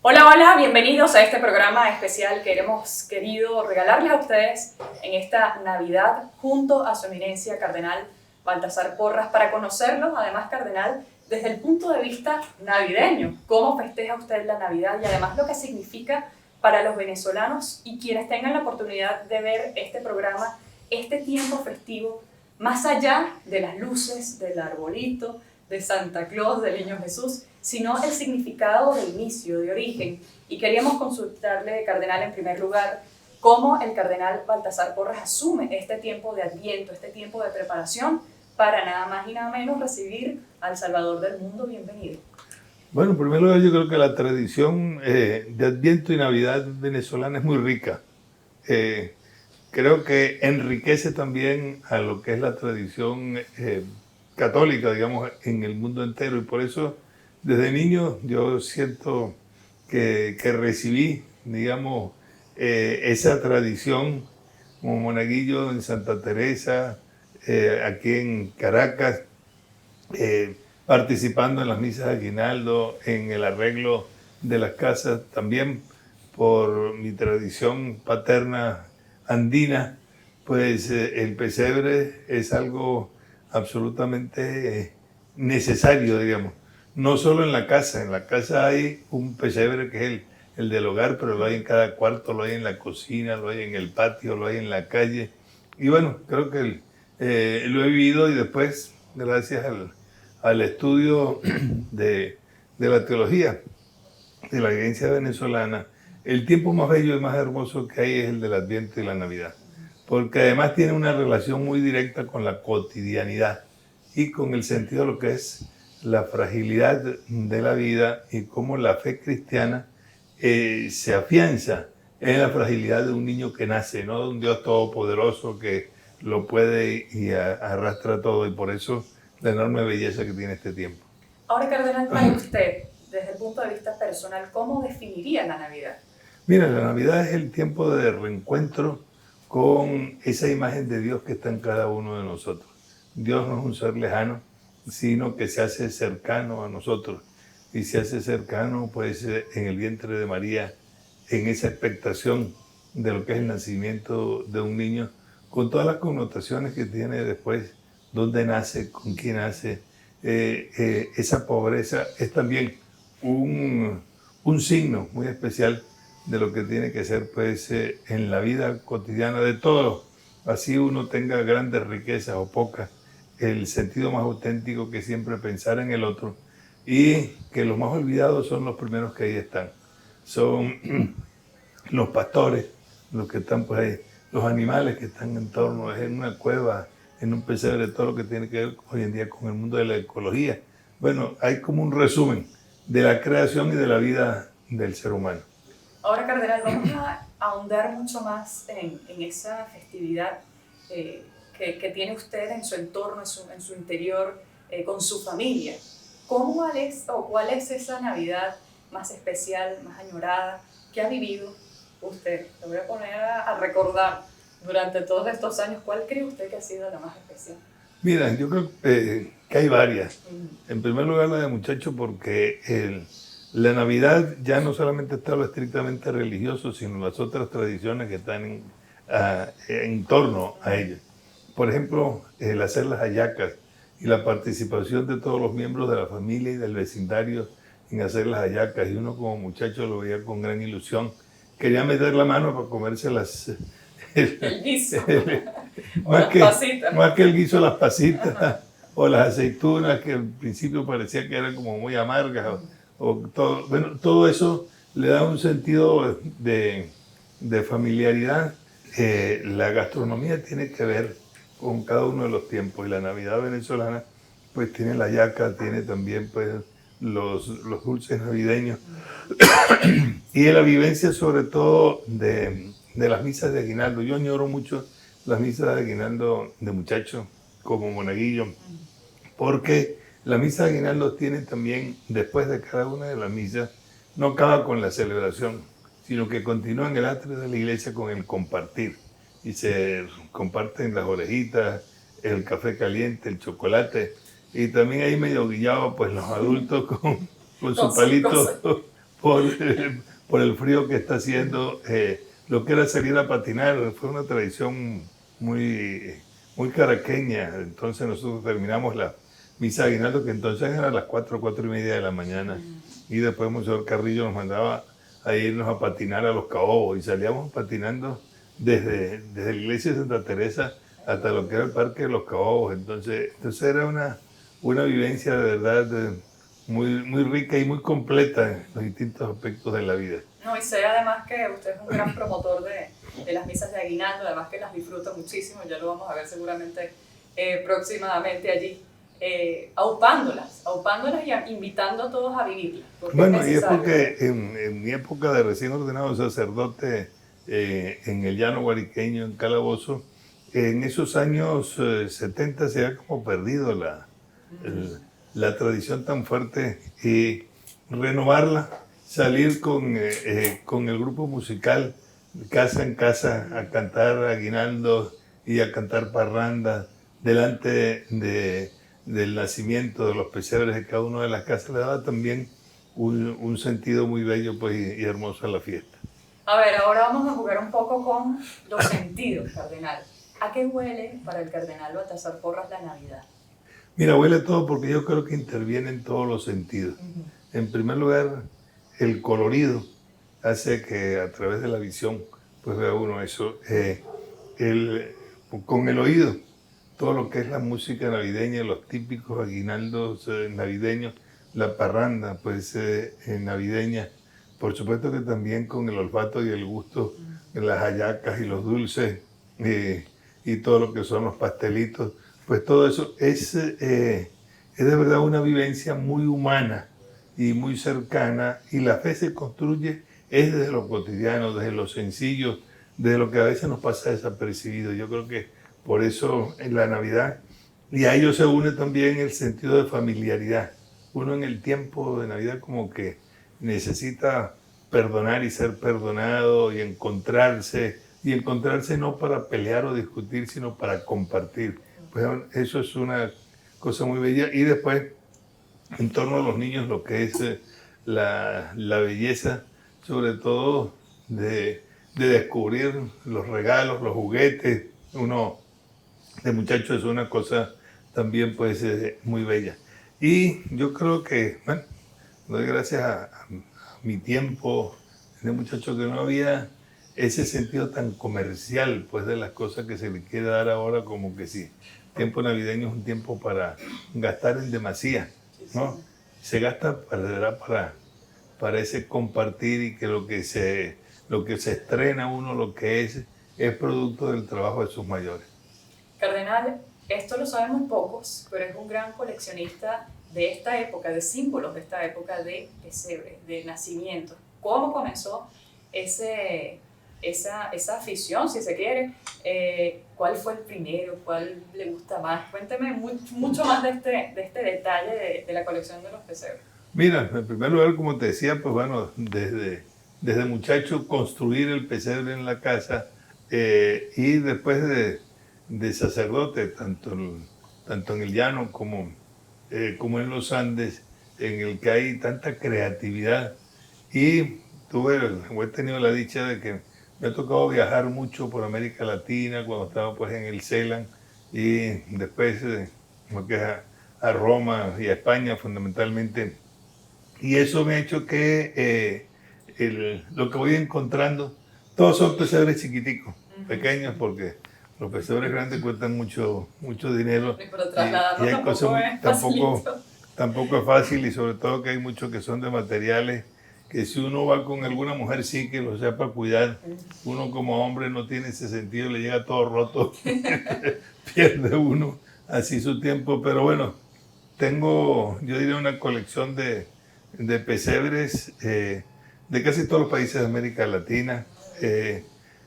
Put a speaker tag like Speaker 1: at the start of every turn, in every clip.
Speaker 1: Hola, hola, bienvenidos a este programa especial que hemos querido regalarles a ustedes en esta Navidad junto a su eminencia Cardenal Baltasar Porras para conocerlos, además Cardenal, desde el punto de vista navideño, cómo festeja usted la Navidad y además lo que significa para los venezolanos y quienes tengan la oportunidad de ver este programa, este tiempo festivo, más allá de las luces, del arbolito, de Santa Claus, del Niño Jesús, sino el significado de inicio, de origen. Y queríamos consultarle, Cardenal, en primer lugar, cómo el Cardenal Baltasar Porras asume este tiempo de Adviento, este tiempo de preparación, para nada más y nada menos recibir al Salvador del mundo. Bienvenido.
Speaker 2: Bueno, en primer lugar, yo creo que la tradición de Adviento y Navidad venezolana es muy rica. Creo que enriquece también a lo que es la tradición católica, digamos, en el mundo entero. Y por eso, desde niño, yo siento que recibí, digamos, esa tradición como monaguillo en Santa Teresa, aquí en Caracas, participando en las misas de aguinaldo, en el arreglo de las casas, también por mi tradición paterna andina, pues el pesebre es algo absolutamente necesario, digamos. No solo en la casa hay un pesebre que es el del hogar, pero lo hay en cada cuarto, lo hay en la cocina, lo hay en el patio, lo hay en la calle. Y bueno, creo que lo he vivido y después, gracias al estudio de la teología de la Iglesia venezolana, el tiempo más bello y más hermoso que hay es el del Adviento y la Navidad, porque además tiene una relación muy directa con la cotidianidad y con el sentido de lo que es la fragilidad de la vida y cómo la fe cristiana se afianza en la fragilidad de un niño que nace, no de un Dios todopoderoso que lo puede y arrastra todo, y por eso la enorme belleza que tiene este tiempo.
Speaker 1: Ahora, Cardenal, para usted, desde el punto de vista personal, ¿cómo definiría la Navidad?
Speaker 2: Mira, la Navidad es el tiempo de reencuentro con esa imagen de Dios que está en cada uno de nosotros. Dios no es un ser lejano, sino que se hace cercano a nosotros. Y se hace cercano, pues, en el vientre de María, en esa expectación de lo que es el nacimiento de un niño, con todas las connotaciones que tiene después, dónde nace, con quién nace. Esa pobreza es también un signo muy especial de lo que tiene que ser, pues, en la vida cotidiana de todos. Así uno tenga grandes riquezas o pocas, el sentido más auténtico que siempre pensar en el otro, y que los más olvidados son los primeros que ahí están. Son los pastores, los que están por ahí, los animales que están en torno, es en una cueva, en un pesebre, todo lo que tiene que ver hoy en día con el mundo de la ecología. Bueno, hay como un resumen de la creación y de la vida del ser humano.
Speaker 1: Ahora, Cardenal, vamos a ahondar mucho más en esa festividad que tiene usted en su entorno, en su interior, con su familia. ¿Cuál es esa Navidad más especial, más añorada que ha vivido usted? Te voy a poner a recordar durante todos estos años, ¿cuál cree usted que ha sido la más especial?
Speaker 2: Mira, yo creo que hay varias. En primer lugar, la de muchacho, porque la Navidad ya no solamente está lo estrictamente religioso, sino las otras tradiciones que están en torno a ella. Por ejemplo, el hacer las hallacas y la participación de todos los miembros de la familia y del vecindario en hacer las hallacas. Y uno como muchacho lo veía con gran ilusión. Quería meter la mano para comerse
Speaker 1: El guiso.
Speaker 2: Más que el guiso, las pasitas o las aceitunas, que al principio parecía que eran como muy amargas, o todo, bueno, todo eso le da un sentido de familiaridad. La gastronomía tiene que ver con cada uno de los tiempos, y la Navidad venezolana pues tiene la hallaca, tiene también pues los dulces navideños y la vivencia sobre todo de las misas de aguinaldo. Yo añoro mucho las misas de aguinaldo de muchacho como monaguillo, porque la misa de aguinaldo tiene también, después de cada una de las misas, no acaba con la celebración, sino que continúa en el atrio de la iglesia con el compartir. Y se comparten las orejitas, el café caliente, el chocolate, y también ahí medio guiaba pues los adultos con su
Speaker 1: sus
Speaker 2: palito
Speaker 1: cosas.
Speaker 2: por el frío que está haciendo. Lo que era salir a patinar fue una tradición muy caraqueña. Entonces nosotros terminamos la misa de aguinaldo, que entonces era a las 4:30 de la mañana, y después Monseñor Carrillo nos mandaba a irnos a patinar a Los Caobos, y salíamos patinando desde la iglesia de Santa Teresa hasta lo que era el Parque de Los Caobos. Entonces era una vivencia de verdad muy rica y muy completa en los distintos aspectos de la vida.
Speaker 1: No, y sé además que usted es un gran promotor de las misas de aguinaldo, además que las disfruta muchísimo, ya lo vamos a ver seguramente próximamente allí, aupándolas y invitando a todos a vivirlas.
Speaker 2: Bueno, y es porque en mi época de recién ordenado sacerdote en el llano guariqueño, en Calabozo, en esos años 70 se había como perdido la tradición tan fuerte, y renovarla, salir con el grupo musical casa en casa a cantar aguinaldos y a cantar parrandas delante del nacimiento de los pesebres de cada una de las casas, le daba también un sentido muy bello pues, y hermoso a la fiesta.
Speaker 1: A ver, ahora vamos a jugar un poco con los sentidos, cardenal. ¿A qué huele para el cardenal Baltasar Porras la Navidad?
Speaker 2: Mira, huele todo porque yo creo que interviene en todos los sentidos. En primer lugar, el colorido hace que a través de la visión pues vea uno eso. Con el oído, todo lo que es la música navideña, los típicos aguinaldos navideños, la parranda pues navideña. Por supuesto que también con el olfato y el gusto, las hallacas y los dulces y todo lo que son los pastelitos, pues todo eso es de verdad una vivencia muy humana y muy cercana, y la fe se construye es desde lo cotidiano, desde lo sencillo, desde lo que a veces nos pasa desapercibido. Yo creo que por eso en la Navidad, y a ello se une también el sentido de familiaridad. Uno en el tiempo de Navidad como que necesita perdonar y ser perdonado y encontrarse no para pelear o discutir, sino para compartir. Pues eso es una cosa muy bella. Y después, en torno a los niños, lo que es la belleza, sobre todo de descubrir los regalos, los juguetes. Uno de muchacho es una cosa también pues muy bella. Y yo creo que, bueno, doy gracias a mi tiempo de muchacho, que no había ese sentido tan comercial pues de las cosas que se le quiere dar ahora, como que sí, tiempo navideño es un tiempo para gastar en demasía, ¿no? Se gasta para ese compartir, y que lo que se estrena uno, lo que es producto del trabajo de sus mayores.
Speaker 1: Cardenal, esto lo saben muy pocos, pero es un gran coleccionista de esta época, de símbolos de esta época, de pesebre, de nacimiento. ¿Cómo comenzó esa afición, si se quiere? ¿Cuál fue el primero? ¿Cuál le gusta más? Cuénteme mucho más de este detalle de la colección de los pesebres.
Speaker 2: Mira, en primer lugar, como te decía, pues bueno, desde muchacho construir el pesebre en la casa, y después de sacerdote, tanto en el llano como en los Andes, en el que hay tanta creatividad. Y he tenido la dicha de que me ha tocado viajar mucho por América Latina, cuando estaba pues en el CELAN, y después a Roma y a España fundamentalmente. Y eso me ha hecho que lo que voy encontrando, todos son pesebres chiquiticos, pequeños, porque los pesebres grandes cuestan mucho dinero,
Speaker 1: Pero trasladarlo
Speaker 2: y hay cosas tampoco es fácil, y sobre todo que hay muchos que son de materiales que si uno va con alguna mujer sí que lo sepa cuidar. Uno como hombre no tiene ese sentido, le llega todo roto, pierde uno así su tiempo. Pero bueno, tengo, yo diría, una colección de pesebres de casi todos los países de América Latina, de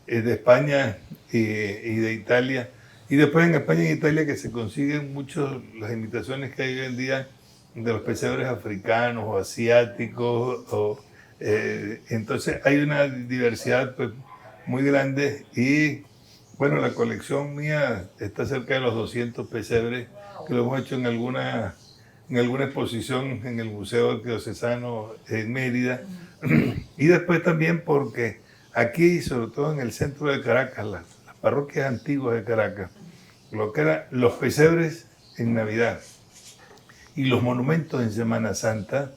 Speaker 2: España y de Italia. Y después en España y Italia, que se consiguen mucho las imitaciones que hay hoy en día de los pesebres africanos o asiáticos. Entonces hay una diversidad pues, muy grande, y bueno, la colección mía está cerca de los 200 pesebres. que lo hemos hecho en alguna exposición en el Museo Diocesano en Mérida. Y después también porque aquí, sobre todo en el centro de Caracas, las parroquias antiguas de Caracas, lo que eran los pesebres en Navidad y los monumentos en Semana Santa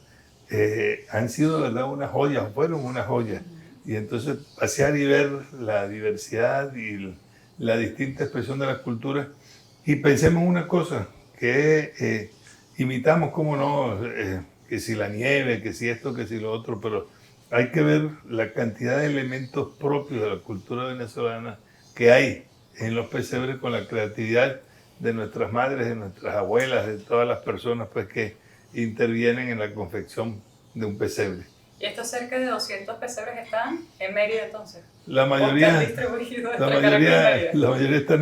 Speaker 2: han sido, de verdad, una joya, fueron una joya. Y entonces pasear y ver la diversidad y la distinta expresión de las culturas. Y pensemos una cosa, que imitamos, como no, que si la nieve, que si esto, que si lo otro, pero hay que ver la cantidad de elementos propios de la cultura venezolana que hay en los pesebres, con la creatividad de nuestras madres, de nuestras abuelas, de todas las personas pues, que intervienen en la confección de un pesebre.
Speaker 1: ¿Y estos cerca de 200 pesebres están en Mérida entonces?
Speaker 2: La mayoría están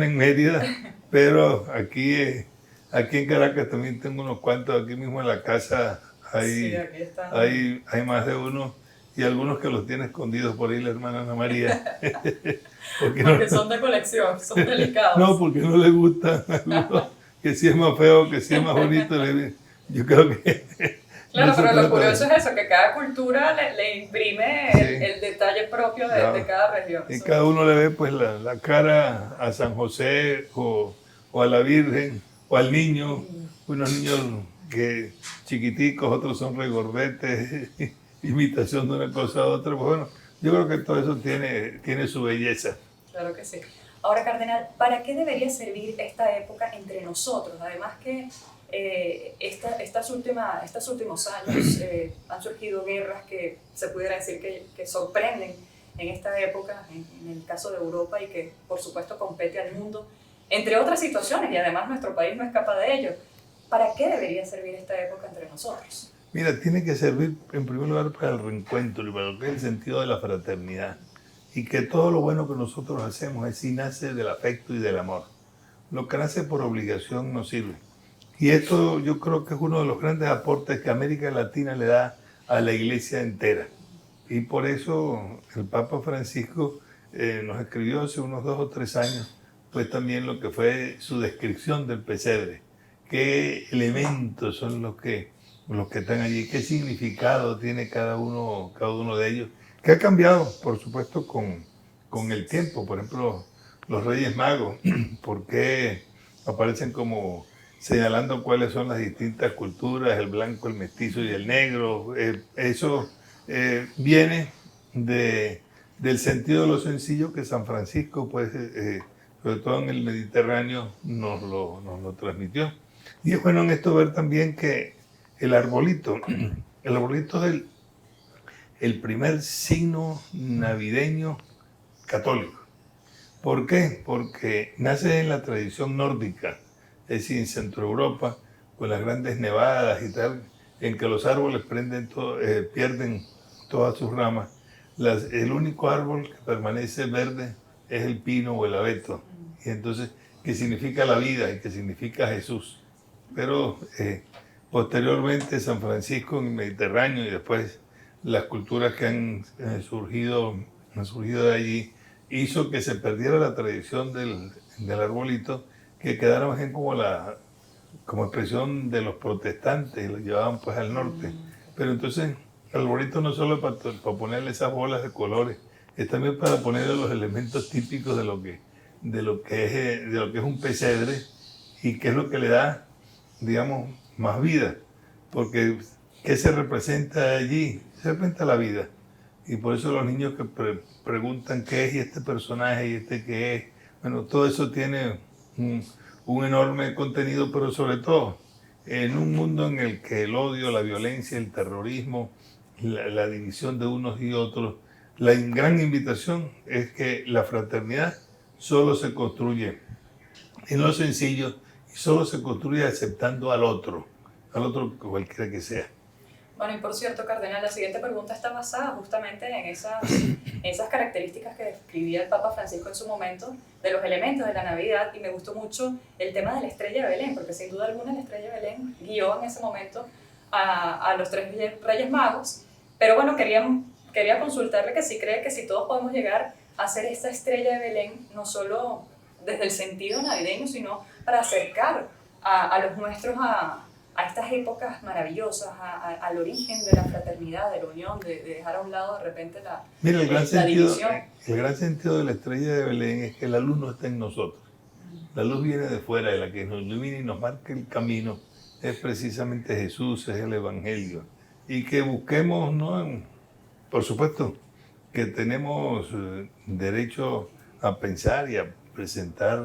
Speaker 2: en Mérida, pero aquí en Caracas también tengo unos cuantos, aquí mismo en la casa hay más de uno, y algunos que los tiene escondidos por ahí la hermana Ana María.
Speaker 1: porque son de colección, son delicados.
Speaker 2: No, porque no le gusta que si es más feo, que si es más bonito. Yo creo que...
Speaker 1: Claro, pero lo curioso es eso, que cada cultura le imprime el detalle propio de cada región.
Speaker 2: Y cada uno le ve pues la cara a San José o a la Virgen o al niño. Unos niños que chiquiticos, otros son regordetes, imitación de una cosa a otra. Pues bueno, yo creo que todo eso tiene su belleza.
Speaker 1: Claro que sí. Ahora, cardenal, ¿para qué debería servir esta época entre nosotros? Además que estos últimos años han surgido guerras que se pudiera decir que sorprenden en esta época, en el caso de Europa, y que por supuesto compete al mundo, entre otras situaciones, y además nuestro país no escapa de ello. ¿Para qué debería servir esta época entre nosotros?
Speaker 2: Mira, tiene que servir en primer lugar para el reencuentro y para lo que es el sentido de la fraternidad, y que todo lo bueno que nosotros hacemos sí nace del afecto y del amor. Lo que nace por obligación no sirve. Y esto yo creo que es uno de los grandes aportes que América Latina le da a la iglesia entera. Y por eso el Papa Francisco nos escribió hace unos 2 o 3 años, pues también lo que fue su descripción del pesebre. ¿Qué elementos son los que están allí? ¿Qué significado tiene cada uno de ellos? Que ha cambiado, por supuesto, con el tiempo. Por ejemplo, los Reyes Magos, ¿por qué aparecen como señalando cuáles son las distintas culturas, el blanco, el mestizo y el negro? Eso viene del sentido de lo sencillo que San Francisco, pues, sobre todo en el Mediterráneo, nos lo transmitió. Y es bueno en esto ver también que el arbolito es el primer signo navideño católico. ¿Por qué? Porque nace en la tradición nórdica, es decir, en Centro Europa, con las grandes nevadas y tal, en que los árboles pierden todas sus ramas. El único árbol que permanece verde es el pino o el abeto, y entonces, que significa la vida y que significa Jesús. Pero posteriormente San Francisco en el Mediterráneo y después las culturas que han surgido de allí, hizo que se perdiera la tradición del arbolito, que quedara más bien como expresión de los protestantes, lo llevaban pues al norte. Pero entonces el arbolito no solo para ponerle esas bolas de colores, es también para ponerle los elementos típicos de lo que es un pesebre, y que es lo que le da, digamos, más vida. Porque ¿qué se representa allí? Se representa la vida. Y por eso los niños que preguntan qué es y este personaje y este qué es, bueno, todo eso tiene un enorme contenido, pero sobre todo en un mundo en el que el odio, la violencia, el terrorismo, la división de unos y otros, la gran invitación es que la fraternidad solo se construye en lo sencillo y solo se construye aceptando al otro cualquiera que sea.
Speaker 1: Bueno, y por cierto, cardenal, la siguiente pregunta está basada justamente en esas características que describía el Papa Francisco en su momento, de los elementos de la Navidad, y me gustó mucho el tema de la estrella de Belén, porque sin duda alguna la estrella de Belén guió en ese momento a los 3 Reyes Magos. Pero bueno, quería consultarle que si cree que si todos podemos llegar a ser esta estrella de Belén, no solo desde el sentido navideño, sino para acercar a los nuestros a estas épocas maravillosas, al origen de la fraternidad, de la unión, de dejar a un lado de repente
Speaker 2: Mira,
Speaker 1: la división.
Speaker 2: el gran sentido de la estrella de Belén es que la luz no está en nosotros. La luz viene de fuera, de la que nos ilumina y nos marca el camino. Es precisamente Jesús, es el Evangelio. Y que busquemos, ¿no? Por supuesto, que tenemos derecho a pensar y a presentar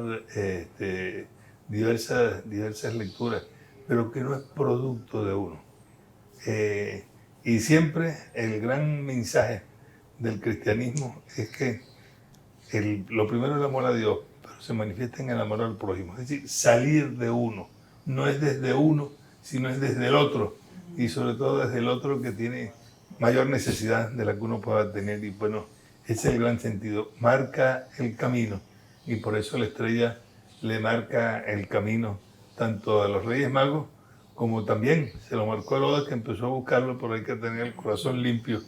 Speaker 2: diversas lecturas, pero que no es producto de uno. Y siempre el gran mensaje del cristianismo es que lo primero es el amor a Dios, pero se manifiesta en el amor al prójimo. Es decir, salir de uno. No es desde uno, sino es desde el otro. Y sobre todo desde el otro que tiene mayor necesidad de la que uno pueda tener. Y bueno, ese es el gran sentido. Marca el camino. Y por eso la estrella le marca el camino tanto a los Reyes Magos como también se lo marcó Herodes, que empezó a buscarlo, pero hay que tener el corazón limpio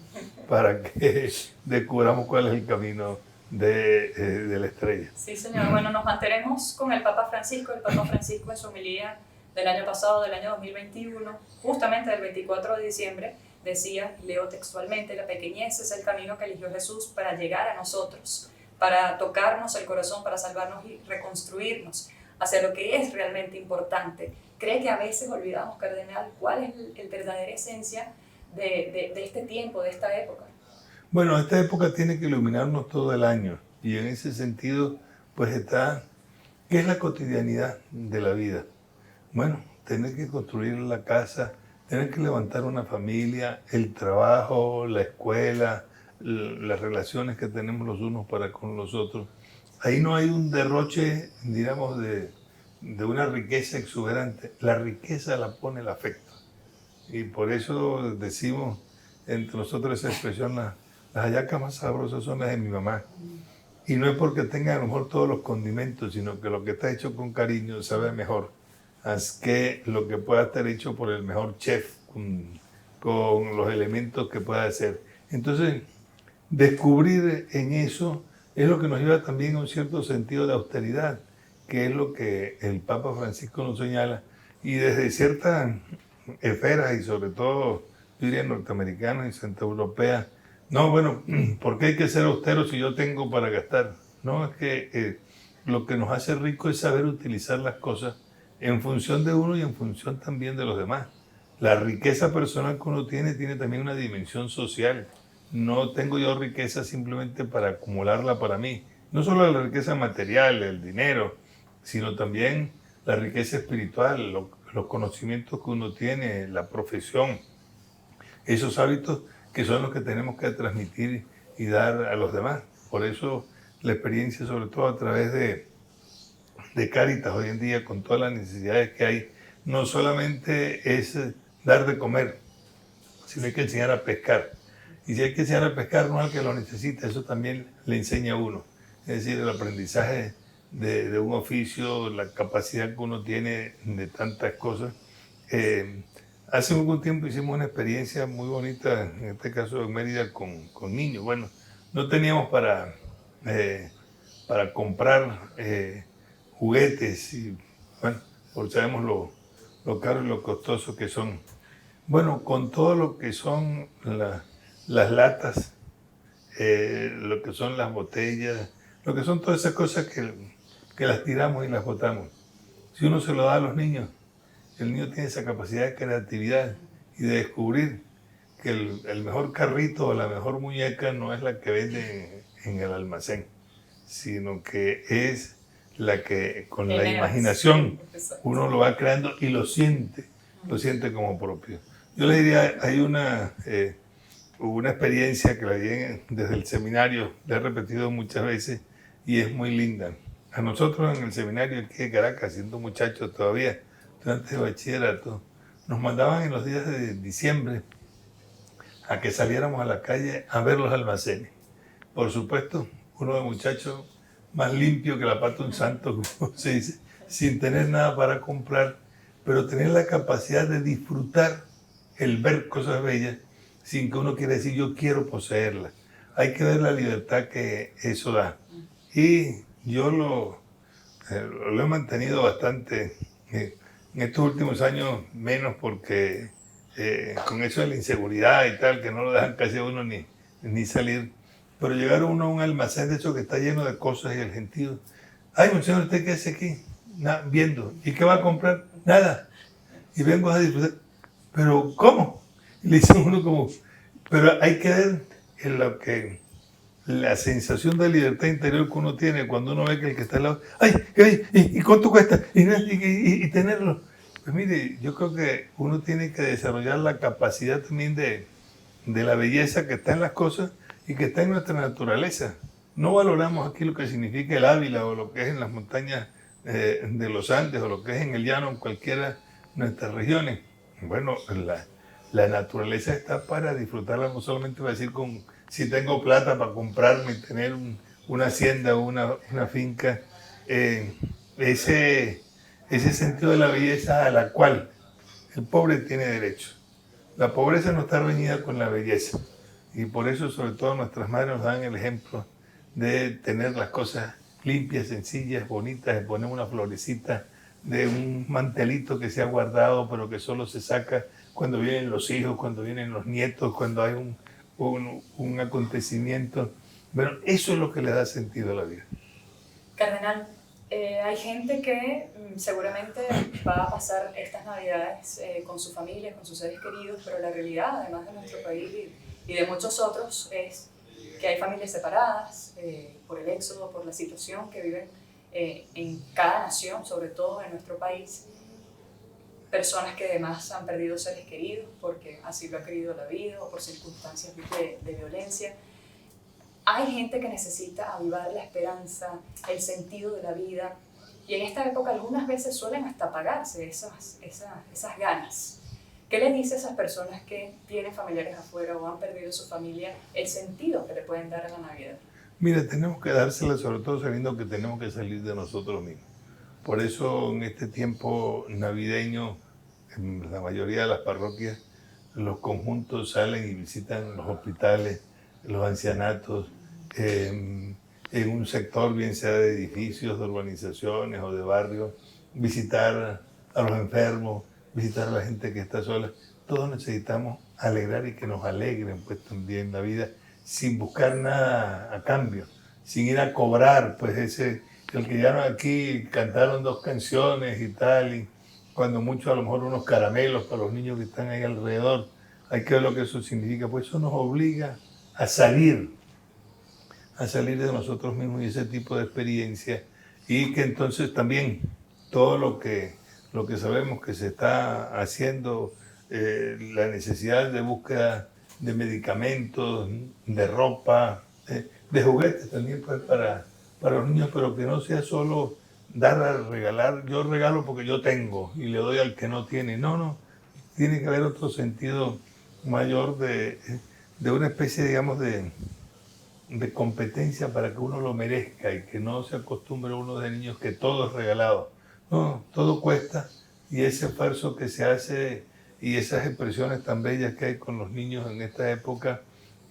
Speaker 2: para que descubramos cuál es el camino de la estrella.
Speaker 1: Sí, señor. Bueno, nos mantenemos con el Papa Francisco. El Papa Francisco en su homilía del año pasado, del año 2021, justamente del 24 de diciembre, decía, leo textualmente, la pequeñez es el camino que eligió Jesús para llegar a nosotros, para tocarnos el corazón, para salvarnos y reconstruirnos hacia lo que es realmente importante. ¿Cree que a veces olvidamos, cardenal, cuál es la verdadera esencia de este tiempo, de esta época?
Speaker 2: Bueno, esta época tiene que iluminarnos todo el año y en ese sentido pues está, ¿qué es la cotidianidad de la vida? Bueno, tener que construir la casa, tener que levantar una familia, el trabajo, la escuela, las relaciones que tenemos los unos para con los otros. Ahí no hay un derroche, digamos, de una riqueza exuberante. La riqueza la pone el afecto. Y por eso decimos entre nosotros esa expresión, las hallacas más sabrosas son las de mi mamá. Y no es porque tenga a lo mejor todos los condimentos, sino que lo que está hecho con cariño sabe mejor que lo que pueda estar hecho por el mejor chef, con los elementos que pueda hacer. Entonces, descubrir en eso es lo que nos lleva también a un cierto sentido de austeridad, que es lo que el Papa Francisco nos señala. Y desde ciertas esferas, y sobre todo, yo diría norteamericanas y centroeuropeas, no, bueno, ¿por qué hay que ser austero si yo tengo para gastar? No, es que lo que nos hace rico es saber utilizar las cosas en función de uno y en función también de los demás. La riqueza personal que uno tiene también una dimensión social. No tengo yo riqueza simplemente para acumularla para mí. No solo la riqueza material, el dinero, sino también la riqueza espiritual, los conocimientos que uno tiene, la profesión, esos hábitos que son los que tenemos que transmitir y dar a los demás. Por eso la experiencia, sobre todo a través de Cáritas hoy en día, con todas las necesidades que hay, no solamente es dar de comer, sino hay que enseñar a pescar. Y si hay que enseñar a pescar, no al que lo necesita, eso también le enseña a uno. Es decir, el aprendizaje de un oficio, la capacidad que uno tiene de tantas cosas. Hace algún tiempo hicimos una experiencia muy bonita, en este caso en Mérida, con niños. Bueno, no teníamos para comprar juguetes, y bueno, porque sabemos lo caro y lo costoso que son. Bueno, con todo lo que son las latas, lo que son las botellas, lo que son todas esas cosas que las tiramos y las botamos. Si uno se lo da a los niños, el niño tiene esa capacidad de creatividad y de descubrir que el mejor carrito o la mejor muñeca no es la que venden en el almacén, sino que es la que con la imaginación uno lo va creando y lo siente como propio. Yo le diría, hay una experiencia que la di desde el seminario, la he repetido muchas veces y es muy linda. A nosotros en el seminario aquí de Caracas, siendo muchachos todavía, estudiantes de bachillerato, nos mandaban en los días de diciembre a que saliéramos a la calle a ver los almacenes. Por supuesto, uno de muchachos más limpio que la pata de un santo, como se dice, sin tener nada para comprar, pero tener la capacidad de disfrutar el ver cosas bellas sin que uno quiera decir yo quiero poseerlas. Hay que ver la libertad que eso da. Y yo lo he mantenido bastante En estos últimos años menos porque con eso de la inseguridad y tal, que no lo dejan casi a uno ni salir. Pero llegar uno a un almacén de eso que está lleno de cosas y el gentío. Ay, señor, ¿usted qué hace aquí? Viendo. ¿Y qué va a comprar? Nada. Y vengo a disfrutar. ¿Pero cómo? Y le dicen uno como, pero hay que ver en lo que la sensación de libertad interior que uno tiene cuando uno ve que el que está al lado, ¡ay! ¿Y cuánto cuesta? Y tenerlo. Pues mire, yo creo que uno tiene que desarrollar la capacidad también de la belleza que está en las cosas y que está en nuestra naturaleza. No valoramos aquí lo que significa el Ávila o lo que es en las montañas de los Andes o lo que es en el llano en cualquiera de nuestras regiones. Bueno, la naturaleza está para disfrutarla, no solamente para decir si tengo plata para comprarme y tener una hacienda o una finca. Ese sentido de la belleza a la cual el pobre tiene derecho. La pobreza no está reñida con la belleza y por eso sobre todo nuestras madres nos dan el ejemplo de tener las cosas limpias, sencillas, bonitas, de poner una florecita, de un mantelito que se ha guardado pero que solo se saca cuando vienen los hijos, cuando vienen los nietos, cuando hay un acontecimiento. Bueno, eso es lo que le da sentido a la vida.
Speaker 1: Cardenal, hay gente que seguramente va a pasar estas Navidades con su familia, con sus seres queridos, pero la realidad, además de nuestro país y de muchos otros, es que hay familias separadas por el éxodo, por la situación que viven en cada nación, sobre todo en nuestro país. Personas que además han perdido seres queridos porque así lo ha querido la vida o por circunstancias de violencia. Hay gente que necesita avivar la esperanza, el sentido de la vida, y en esta época algunas veces suelen hasta apagarse esas ganas. ¿Qué les dice a esas personas que tienen familiares afuera o han perdido su familia el sentido que le pueden dar a la Navidad?
Speaker 2: Mira, tenemos que dársela, sobre todo sabiendo que tenemos que salir de nosotros mismos. Por eso en este tiempo navideño, en la mayoría de las parroquias, los conjuntos salen y visitan los hospitales, los ancianatos, en un sector, bien sea de edificios, de urbanizaciones o de barrios, visitar a los enfermos, visitar a la gente que está sola. Todos necesitamos alegrar y que nos alegren pues también la vida, sin buscar nada a cambio, sin ir a cobrar, pues el que llegaron aquí cantaron 2 canciones y tal, y cuando mucho a lo mejor unos caramelos para los niños que están ahí alrededor. Hay que ver lo que eso significa, pues eso nos obliga a salir de nosotros mismos y ese tipo de experiencia, y que entonces también todo lo que sabemos que se está haciendo, la necesidad de búsqueda de medicamentos, de ropa, de juguetes también pues para los niños, pero que no sea solo dar a regalar, yo regalo porque yo tengo y le doy al que no tiene. No, tiene que haber otro sentido mayor de una especie, digamos, de competencia para que uno lo merezca y que no se acostumbre uno de niños que todo es regalado. No, todo cuesta, y ese esfuerzo que se hace y esas expresiones tan bellas que hay con los niños en esta época,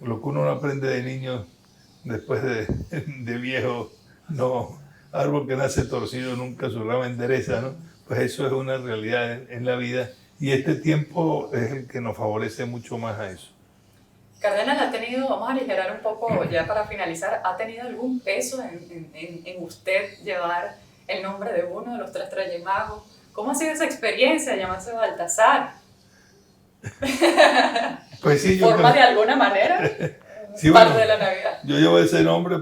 Speaker 2: lo que uno no aprende de niños después de viejo, no, árbol que nace torcido nunca su rama endereza, ¿no? Pues eso es una realidad en la vida, y este tiempo es el que nos favorece mucho más a eso.
Speaker 1: Cardenal, ¿ha tenido, vamos a aligerar un poco ya para finalizar, ¿ha tenido algún peso en usted llevar el nombre de uno de los 3 Reyes Magos? ¿Cómo ha sido esa experiencia de llamarse Baltasar?
Speaker 2: Pues sí, yo
Speaker 1: ¿Forma de alguna manera?
Speaker 2: Sí,
Speaker 1: parte
Speaker 2: bueno,
Speaker 1: de la Navidad.
Speaker 2: Yo llevo ese nombre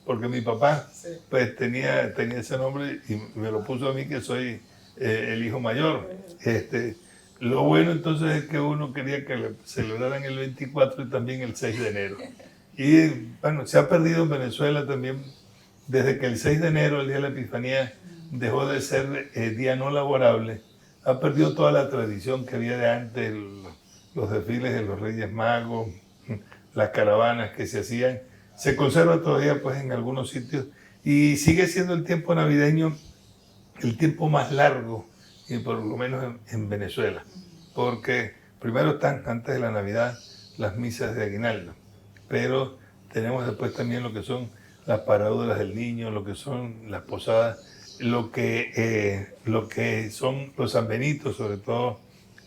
Speaker 2: porque mi papá
Speaker 1: Sí.
Speaker 2: pues tenía ese nombre y me lo puso a mí, que soy el hijo mayor. Lo bueno entonces es que uno quería que le celebraran el 24 y también el 6 de enero. Y bueno, se ha perdido en Venezuela también desde que el 6 de enero, el día de la Epifanía, dejó de ser día no laborable. Ha perdido toda la tradición que había de antes, los desfiles de los Reyes Magos, las caravanas que se hacían. Se conserva todavía pues en algunos sitios y sigue siendo el tiempo navideño el tiempo más largo, y por lo menos en Venezuela, porque primero están antes de la Navidad las misas de aguinaldo, pero tenemos después también lo que son las paraduras del niño, lo que son las posadas. lo que son los sanbenitos, sobre todo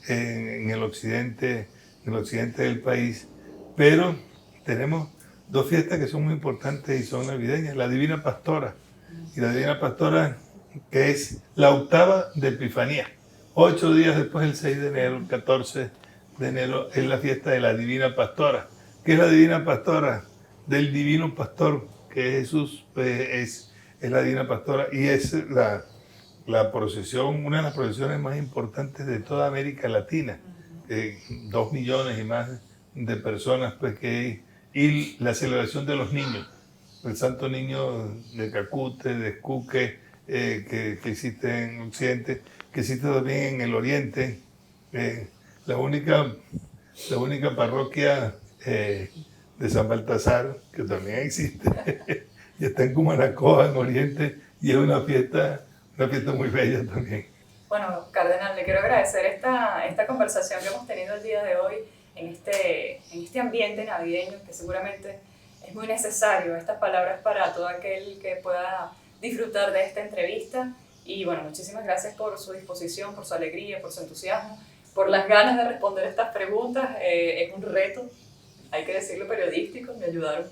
Speaker 2: en el occidente del país. Pero tenemos dos fiestas que son muy importantes y son navideñas. La Divina Pastora, y la Divina Pastora, que es la octava de Epifanía. 8 días después, el 6 de enero, el 14 de enero, es la fiesta de la Divina Pastora. ¿Qué es la Divina Pastora? Del Divino Pastor, que es Jesús, es la Divina Pastora, y es la procesión, una de las procesiones más importantes de toda América Latina. 2 millones y más de personas, pues, y la celebración de los niños, el Santo Niño de Cacute, de Escuque, que existe en Occidente, que existe también en el Oriente. La única parroquia de San Baltasar, que también existe, y está en Cumanacoa, en Oriente, y es una fiesta muy bella también.
Speaker 1: Bueno, Cardenal, le quiero agradecer esta conversación que hemos tenido el día de hoy en este ambiente navideño, que seguramente es muy necesario estas palabras para todo aquel que pueda disfrutar de esta entrevista. Y bueno, muchísimas gracias por su disposición, por su alegría, por su entusiasmo, por las ganas de responder estas preguntas. Es un reto, hay que decirlo, periodístico. Me ayudaron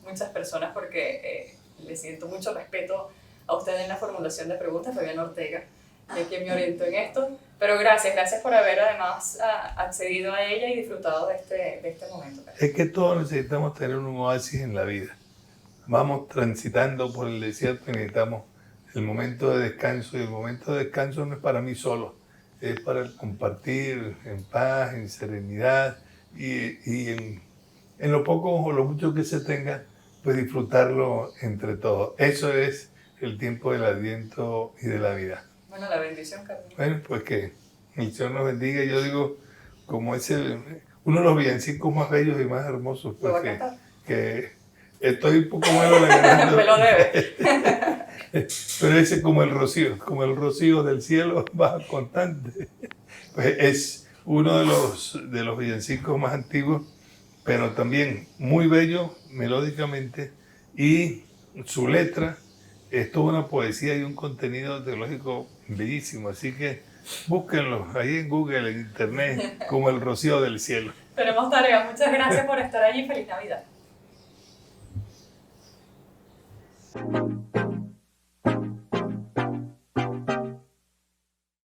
Speaker 1: muchas personas porque le siento mucho respeto a usted en la formulación de preguntas, Fabián Ortega, de quien me orientó en esto. Pero gracias por haber además accedido a ella y disfrutado de este momento.
Speaker 2: Es que todos necesitamos tener un oasis en la vida. Vamos transitando por el desierto y necesitamos el momento de descanso, y el momento de descanso no es para mí solo, es para compartir en paz, en serenidad y en lo poco o lo mucho que se tenga, pues disfrutarlo entre todos. Eso es el tiempo del Adviento y de la vida.
Speaker 1: Bueno, la bendición, Carlos.
Speaker 2: Bueno, pues que el Señor nos bendiga. Yo digo, como uno de los villancicos más bellos y más hermosos, pues que estoy un poco malo la garganta.
Speaker 1: Me lo debe.
Speaker 2: Pero ese como el rocío del cielo baja constante. Pues es uno de los villancicos más antiguos, pero también muy bello melódicamente, y su letra es toda una poesía y un contenido teológico bellísimo. Así que búsquenlo ahí en Google, en Internet, como el rocío del cielo.
Speaker 1: Tenemos tarea. Muchas gracias por estar allí. Feliz Navidad.